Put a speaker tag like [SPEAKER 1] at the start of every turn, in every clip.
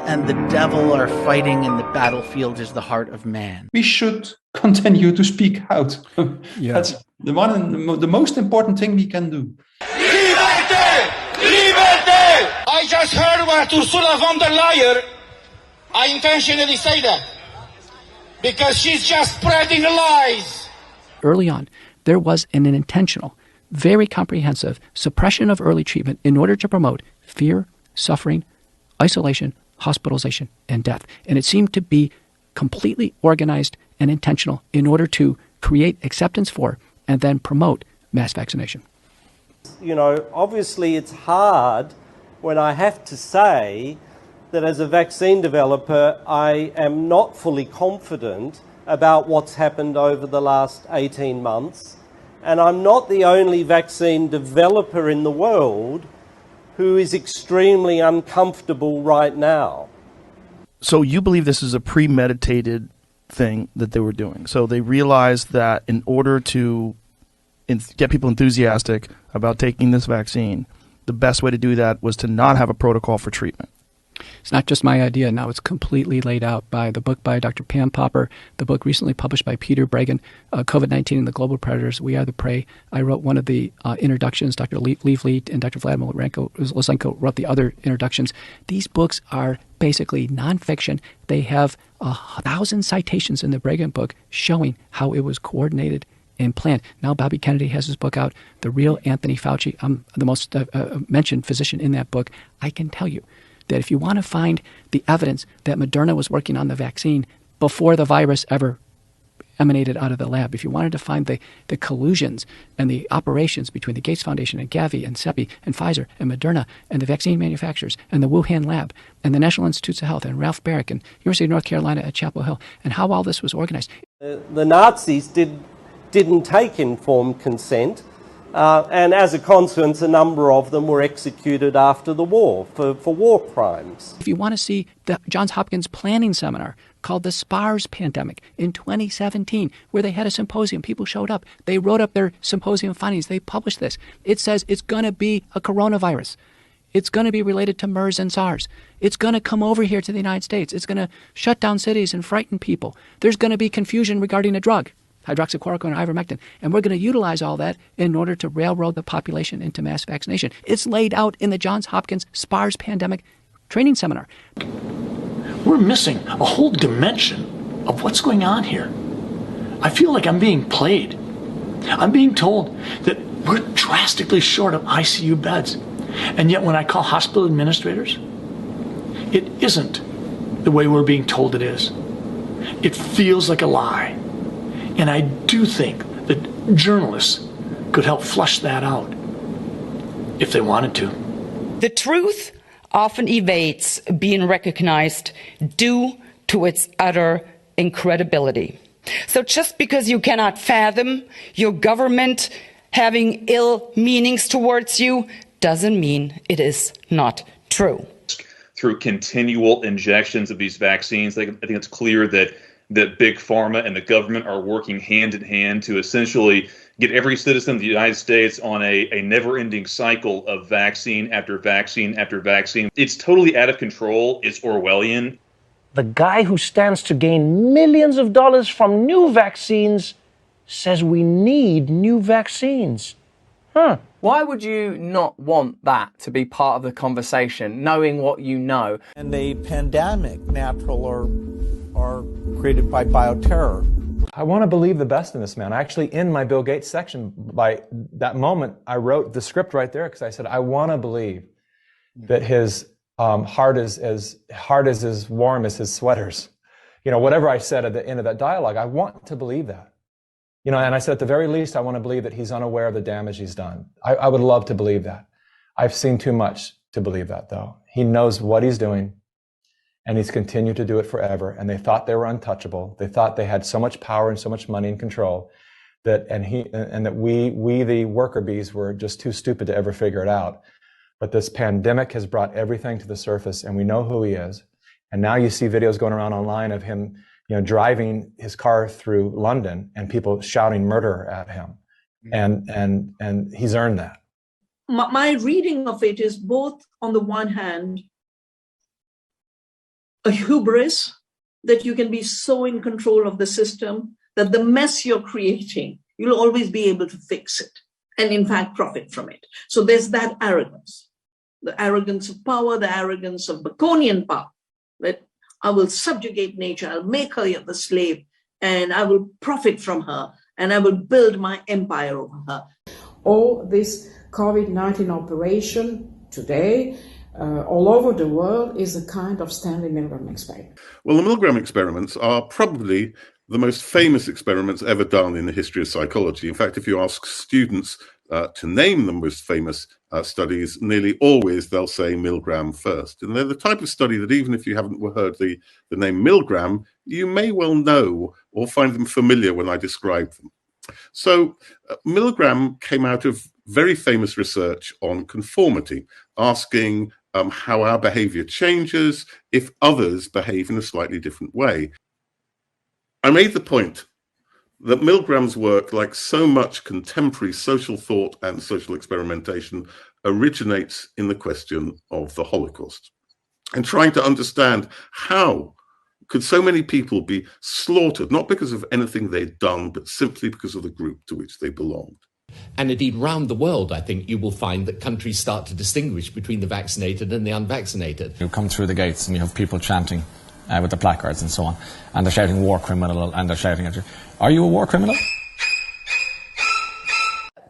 [SPEAKER 1] and the devil are fighting and the battlefield is the heart of man.
[SPEAKER 2] We should continue to speak out.
[SPEAKER 3] Yeah.
[SPEAKER 2] That's the most important thing we can do.
[SPEAKER 4] Liberté! Liberté! I just heard what Ursula von der Leyen. I intentionally say that because she's just spreading lies.
[SPEAKER 3] Early on, there was an intentional, very comprehensive suppression of early treatment in order to promote fear, suffering, isolation, hospitalization, and death. And it seemed to be completely organized and intentional in order to create acceptance for and then promote mass vaccination.
[SPEAKER 5] You know, obviously it's hard when I have to say that as a vaccine developer, I am not fully confident about what's happened over the last 18 months. And I'm not the only vaccine developer in the world who is extremely uncomfortable right now.
[SPEAKER 6] So you believe this is a premeditated thing that they were doing. So they realized that in order to get people enthusiastic about taking this vaccine, the best way to do that was to not have a protocol for treatment.
[SPEAKER 3] It's not just my idea. Now it's completely laid out by the book by Dr. Pam Popper, the book recently published by Peter Breggin, COVID-19 and the Global Predators, We Are the Prey. I wrote one of the introductions. Dr. Leif Leet and Dr. Vladimir Lysenko wrote the other introductions. These books are basically nonfiction. They have 1,000 citations in the Breggin book showing how it was coordinated and planned. Now Bobby Kennedy has his book out, The Real Anthony Fauci. I'm the most mentioned physician in that book. I can tell you that if you want to find the evidence that Moderna was working on the vaccine before the virus ever emanated out of the lab, if you wanted to find the collusions and the operations between the Gates Foundation and Gavi and CEPI and Pfizer and Moderna and the vaccine manufacturers and the Wuhan lab and the National Institutes of Health and Ralph Barrick and University of North Carolina at Chapel Hill and how all this was organized.
[SPEAKER 5] The Nazis didn't take informed consent. And as a consequence, a number of them were executed after the war for war crimes.
[SPEAKER 3] If you want to see the Johns Hopkins planning seminar called the SPARS pandemic in 2017, where they had a symposium, people showed up, they wrote up their symposium findings, they published this. It says it's going to be a coronavirus. It's going to be related to MERS and SARS. It's going to come over here to the United States. It's going to shut down cities and frighten people. There's going to be confusion regarding a drug, hydroxychloroquine and ivermectin, and we're going to utilize all that in order to railroad the population into mass vaccination. It's laid out in the Johns Hopkins SPARS pandemic training seminar.
[SPEAKER 7] We're missing a whole dimension of what's going on here. I feel like I'm being played. I'm being told that we're drastically short of ICU beds, and yet when I call hospital administrators, it isn't the way we're being told it is. It feels like a lie. And I do think that journalists could help flush that out if they wanted to.
[SPEAKER 8] The truth often evades being recognized due to its utter incredibility. So just because you cannot fathom your government having ill meanings towards you doesn't mean it is not true.
[SPEAKER 9] Through continual injections of these vaccines, I think it's clear that Big Pharma and the government are working hand in hand to essentially get every citizen of the United States on a never-ending cycle of vaccine after vaccine after vaccine. It's totally out of control. It's Orwellian.
[SPEAKER 10] The guy who stands to gain millions of dollars from new vaccines says we need new vaccines.
[SPEAKER 11] Why would you not want that to be part of the conversation, knowing what you know?
[SPEAKER 12] And a pandemic, natural or created by bioterror.
[SPEAKER 13] I want to believe the best in this man. Actually, in my Bill Gates section, by that moment, I wrote the script right there because I said, I want to believe that his heart is as warm as his sweaters. You know, whatever I said at the end of that dialogue, I want to believe that. You know, and I said, at the very least, I want to believe that he's unaware of the damage he's done. I would love to believe that. I've seen too much to believe that, though. He knows what he's doing, and he's continued to do it forever. And they thought they were untouchable. They thought they had so much power and so much money and control that we the worker bees were just too stupid to ever figure it out. But this pandemic has brought everything to the surface, and we know who he is. And now you see videos going around online of him, you know, driving his car through London and people shouting murder at him. And he's earned that.
[SPEAKER 14] My reading of it is both, on the one hand, a hubris that you can be so in control of the system that the mess you're creating, you'll always be able to fix it and in fact profit from it. So there's that arrogance, the arrogance of power, the arrogance of Baconian power, that I will subjugate nature, I'll make her the slave, and I will profit from her, and I will build my empire over her.
[SPEAKER 15] All this COVID-19 operation today, all over the world, is a kind of Stanley Milgram experiment.
[SPEAKER 16] Well, the Milgram experiments are probably the most famous experiments ever done in the history of psychology. In fact, if you ask students to name the most famous studies, nearly always they'll say Milgram first. And they're the type of study that even if you haven't heard the name Milgram, you may well know or find them familiar when I describe them. So Milgram came out of very famous research on conformity, asking how our behavior changes if others behave in a slightly different way. I made the point that Milgram's work, like so much contemporary social thought and social experimentation, originates in the question of the Holocaust and trying to understand how could so many people be slaughtered, not because of anything they'd done, but simply because of the group to which they belonged.
[SPEAKER 17] And indeed, round the world, I think you will find that countries start to distinguish between the vaccinated and the unvaccinated.
[SPEAKER 18] You come through the gates and you have people chanting with the placards and so on, and they're shouting war criminal, and they're shouting at you. Are you a war criminal?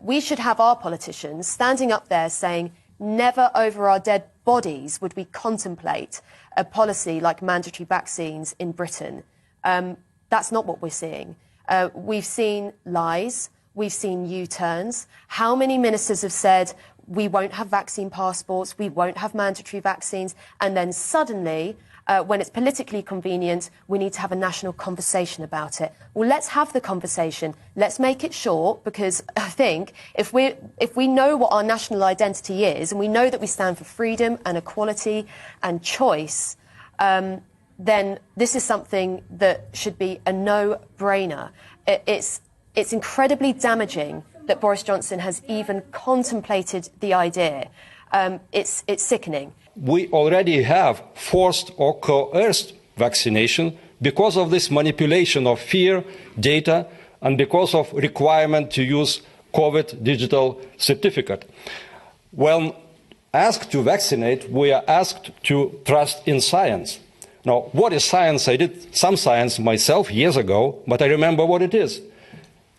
[SPEAKER 19] We should have our politicians standing up there saying, never over our dead bodies would we contemplate a policy like mandatory vaccines in Britain. That's not what we're seeing. We've seen lies. We've seen U-turns. How many ministers have said, we won't have vaccine passports, we won't have mandatory vaccines, and then suddenly, when it's politically convenient, we need to have a national conversation about it. Well, let's have the conversation. Let's make it short, because I think if we know what our national identity is, and we know that we stand for freedom and equality and choice, then this is something that should be a no-brainer. It's incredibly damaging that Boris Johnson has even contemplated the idea. It's sickening.
[SPEAKER 20] We already have forced or coerced vaccination because of this manipulation of fear, data, and because of requirement to use COVID digital certificate. When asked to vaccinate, we are asked to trust in science. Now, what is science? I did some science myself years ago, but I remember what it is.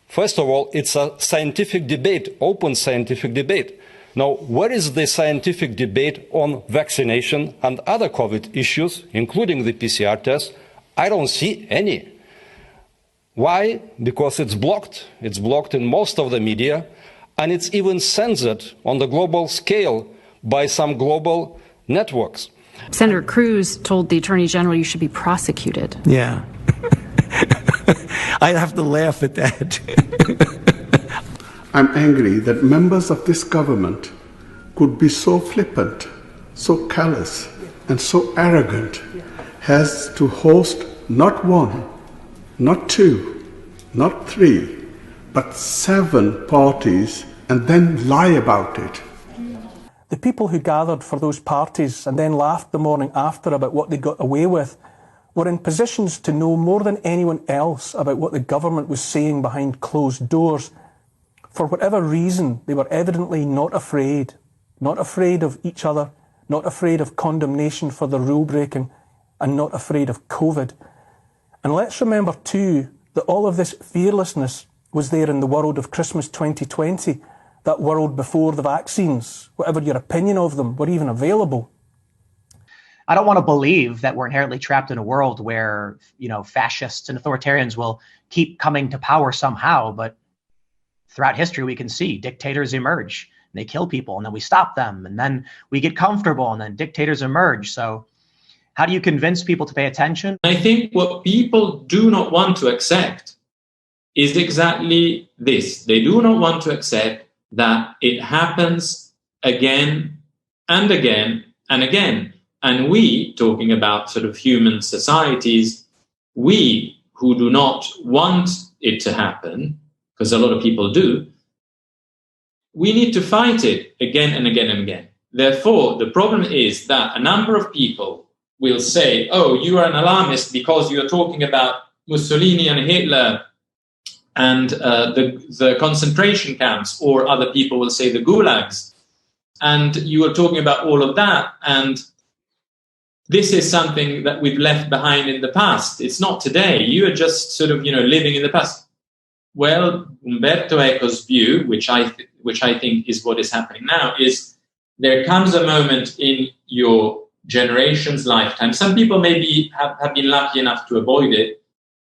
[SPEAKER 20] First of all, it's a scientific debate, open scientific debate. Now, where is the scientific debate on vaccination and other COVID issues, including the PCR test? I don't see any. Why? Because it's blocked. It's blocked in most of the media, and it's even censored on the global scale by some global networks.
[SPEAKER 21] Senator Cruz told the Attorney General you should be prosecuted.
[SPEAKER 22] Yeah. I'd have to laugh at that.
[SPEAKER 23] I'm angry that members of this government could be so flippant, so callous, and so arrogant as to host not one, not two, not three, but 7 parties and then lie about it.
[SPEAKER 12] The people who gathered for those parties and then laughed the morning after about what they got away with were in positions to know more than anyone else about what the government was saying behind closed doors. For whatever reason, they were evidently not afraid of each other, not afraid of condemnation for the rule breaking, and not afraid of COVID. And let's remember too that all of this fearlessness was there in the world of Christmas 2020, that world before the vaccines, whatever your opinion of them, were even available.
[SPEAKER 24] I don't want to believe that we're inherently trapped in a world where, fascists and authoritarians will keep coming to power somehow, but throughout history, we can see dictators emerge, and they kill people, and then we stop them, and then we get comfortable, and then dictators emerge. So how do you convince people to pay attention?
[SPEAKER 25] I think what people do not want to accept is exactly this. They do not want to accept that it happens again and again and again. And we, talking about sort of human societies, we who do not want it to happen, because a lot of people do, we need to fight it again and again and again. Therefore, the problem is that a number of people will say, oh, you are an alarmist because you're talking about Mussolini and Hitler and the concentration camps, or other people will say the gulags. And you are talking about all of that. And this is something that we've left behind in the past. It's not today. You are just sort of, living in the past. Well, Umberto Eco's view, which I think is what is happening now, is there comes a moment in your generation's lifetime, some people maybe have been lucky enough to avoid it,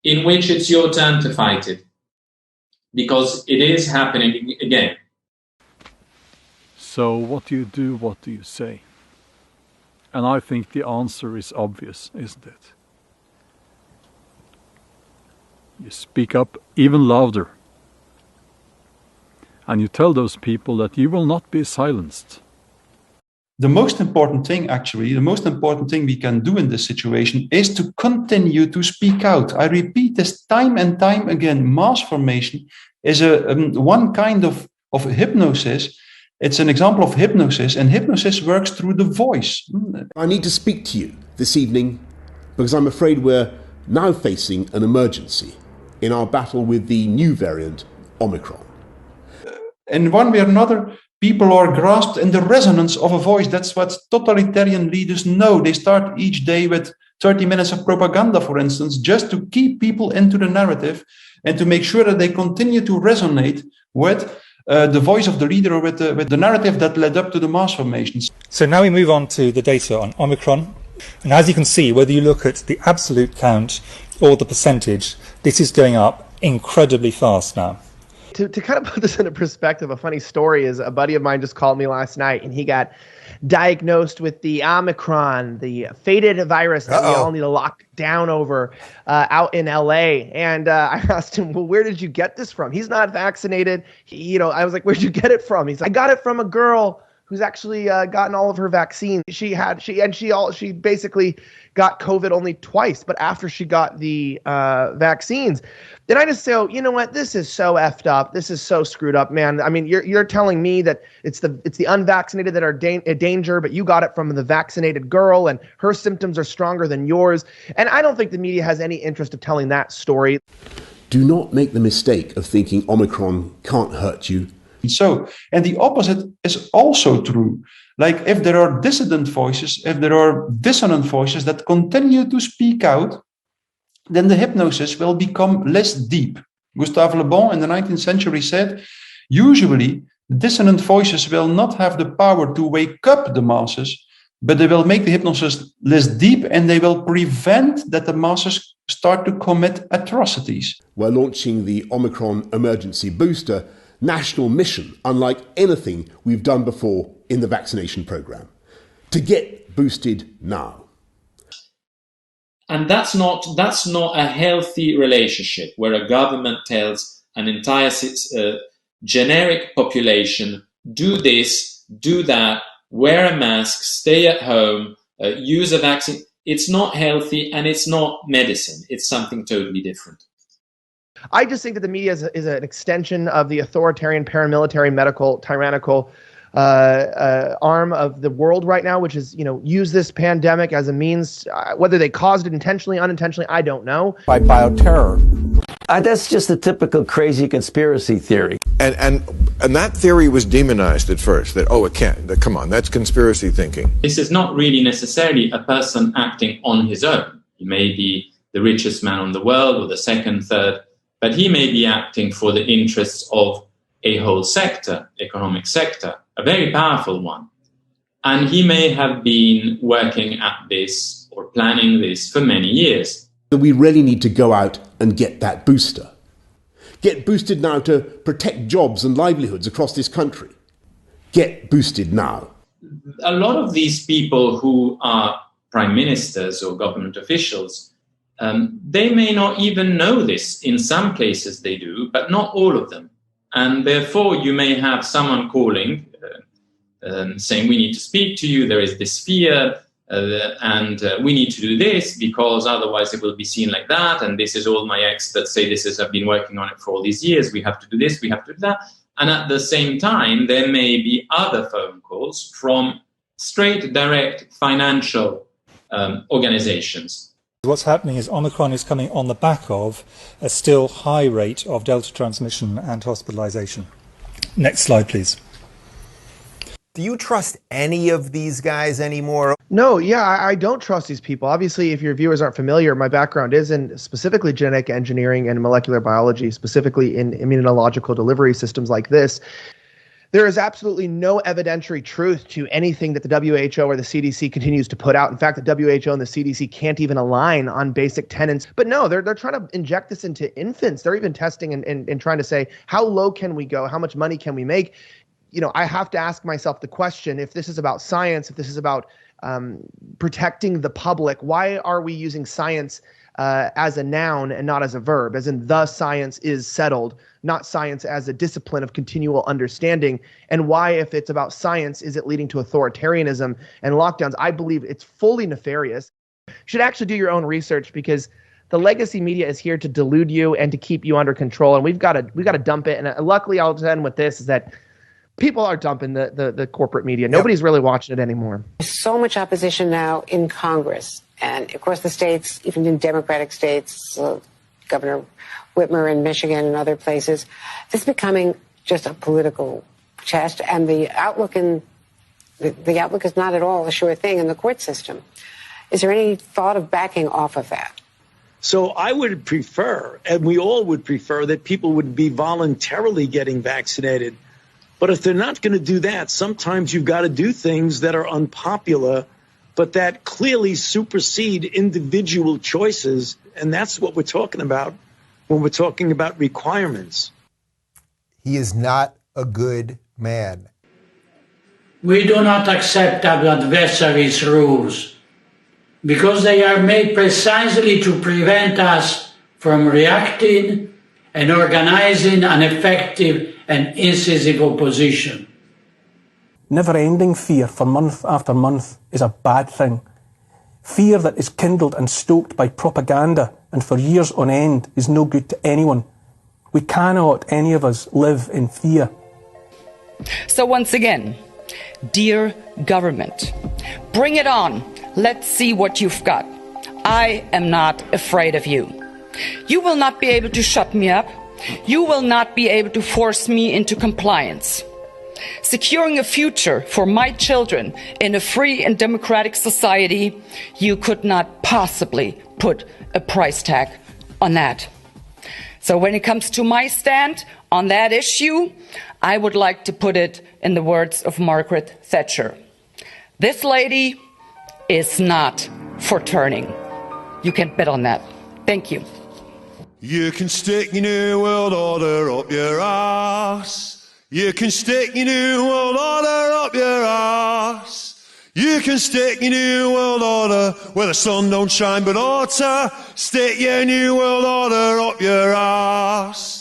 [SPEAKER 25] in which it's your turn to fight it. Because it is happening again.
[SPEAKER 1] So what do you do? What do you say? And I think the answer is obvious, isn't it? You speak up even louder. And you tell those people that you will not be silenced.
[SPEAKER 2] The most important thing, actually, the most important thing we can do in this situation is to continue to speak out. I repeat this time and time again. Mass formation is one kind of hypnosis. It's an example of hypnosis, and hypnosis works through the voice.
[SPEAKER 4] I need to speak to you this evening because I'm afraid we're now facing an emergency in our battle with the new variant, Omicron.
[SPEAKER 2] In one way or another, people are grasped in the resonance of a voice. That's what totalitarian leaders know. They start each day with 30 minutes of propaganda, for instance, just to keep people into the narrative and to make sure that they continue to resonate with the voice of the leader, or with the narrative that led up to the mass formations.
[SPEAKER 6] So now we move on to the data on Omicron. And as you can see, whether you look at the absolute count or the percentage, this is going up incredibly fast now.
[SPEAKER 22] To kind of put this into perspective, a funny story is a buddy of mine just called me last night, and he got diagnosed with the Omicron, the fated virus that we all need to lock down over out in LA. And I asked him, well, where did you get this from? He's not vaccinated. I was like, where'd you get it from? He's like, I got it from a girl who's actually gotten all of her vaccines. She basically got COVID only twice, but after she got the vaccines. Then I just say, oh, you know what? This is so effed up. This is so screwed up, man. I mean, you're telling me that it's the unvaccinated that are a danger, but you got it from the vaccinated girl, and her symptoms are stronger than yours. And I don't think the media has any interest of telling that story.
[SPEAKER 4] Do not make the mistake of thinking Omicron can't hurt you.
[SPEAKER 2] So, and the opposite is also true. Like if there are dissident voices, if there are dissonant voices that continue to speak out, then the hypnosis will become less deep. Gustave Le Bon in the 19th century said, usually dissonant voices will not have the power to wake up the masses, but they will make the hypnosis less deep, and they will prevent that the masses start to commit atrocities.
[SPEAKER 4] We're launching the Omicron emergency booster national mission, unlike anything we've done before in the vaccination program, to get boosted now.
[SPEAKER 25] And that's not a healthy relationship where a government tells an entire generic population, do this, do that, wear a mask, stay at home, use a vaccine. It's not healthy, and it's not medicine. It's something totally different.
[SPEAKER 22] I just think that the media is an extension of the authoritarian, paramilitary, medical, tyrannical arm of the world right now, which is, use this pandemic as a means, whether they caused it intentionally, unintentionally, I don't know.
[SPEAKER 26] By bioterror. That's just a typical crazy conspiracy theory.
[SPEAKER 27] And that theory was demonized at first, that, it can't, come on, that's conspiracy thinking.
[SPEAKER 25] This is not really necessarily a person acting on his own. He may be the richest man in the world, or the second, third, but he may be acting for the interests of a whole sector, economic sector, a very powerful one. And he may have been working at this or planning this for many years.
[SPEAKER 4] We really need to go out and get that booster. Get boosted now to protect jobs and livelihoods across this country. Get boosted now.
[SPEAKER 25] A lot of these people who are prime ministers or government officials, they may not even know this. In some cases they do, but not all of them. And therefore you may have someone calling, saying, we need to speak to you, there is this fear, and we need to do this because otherwise it will be seen like that. And this is all my experts say, I've been working on it for all these years. We have to do this, we have to do that. And at the same time, there may be other phone calls from straight, direct financial organizations.
[SPEAKER 6] What's happening is Omicron is coming on the back of a still high rate of Delta transmission and hospitalization. Next slide, please.
[SPEAKER 3] Do you trust any of these guys anymore?
[SPEAKER 22] No, I don't trust these people. Obviously, if your viewers aren't familiar, my background is in specifically genetic engineering and molecular biology, specifically in immunological delivery systems like this. There is absolutely no evidentiary truth to anything that the WHO or the CDC continues to put out. In fact, the WHO and the CDC can't even align on basic tenets. But no, they're trying to inject this into infants. They're even testing and trying to say, how low can we go? How much money can we make? You know, I have to ask myself the question, if this is about science, if this is about protecting the public, why are we using science as a noun and not as a verb, as in the science is settled, not science as a discipline of continual understanding? And why, if it's about science, is it leading to authoritarianism and lockdowns? I believe it's fully nefarious. You should actually do your own research, because the legacy media is here to delude you and to keep you under control, and we've got to dump it. And luckily, I'll end with this, is that people are dumping the corporate media. Nobody's really watching it anymore.
[SPEAKER 5] There's so much opposition now in Congress and across the states, even in Democratic states, Governor Whitmer in Michigan and other places. This is becoming just a political test, and the outlook is not at all a sure thing in the court system. Is there any thought of backing off of that?
[SPEAKER 7] So I would prefer, and we all would prefer, that people would be voluntarily getting vaccinated. But if they're not going to do that, sometimes you've got to do things that are unpopular, but that clearly supersede individual choices. And that's what we're talking about when we're talking about requirements.
[SPEAKER 3] He is not a good man.
[SPEAKER 8] We do not accept our adversaries' rules because they are made precisely to prevent us from reacting and organizing an effective and incisive opposition.
[SPEAKER 12] Never-ending fear for month after month is a bad thing. Fear that is kindled and stoked by propaganda and for years on end is no good to anyone. We cannot, any of us, live in fear.
[SPEAKER 9] So once again, dear government, bring it on. Let's see what you've got. I am not afraid of you. You will not be able to shut me up. You will not be able to force me into compliance. Securing a future for my children in a free and democratic society, you could not possibly put a price tag on that. So when it comes to my stand on that issue, I would like to put it in the words of Margaret Thatcher. This lady is not for turning. You can bet on that. Thank you.
[SPEAKER 10] You can stick your new world order up your arse. You can stick your new world order up your arse. You can stick your new world order where the sun don't shine but oughta. Stick your new world order up your arse.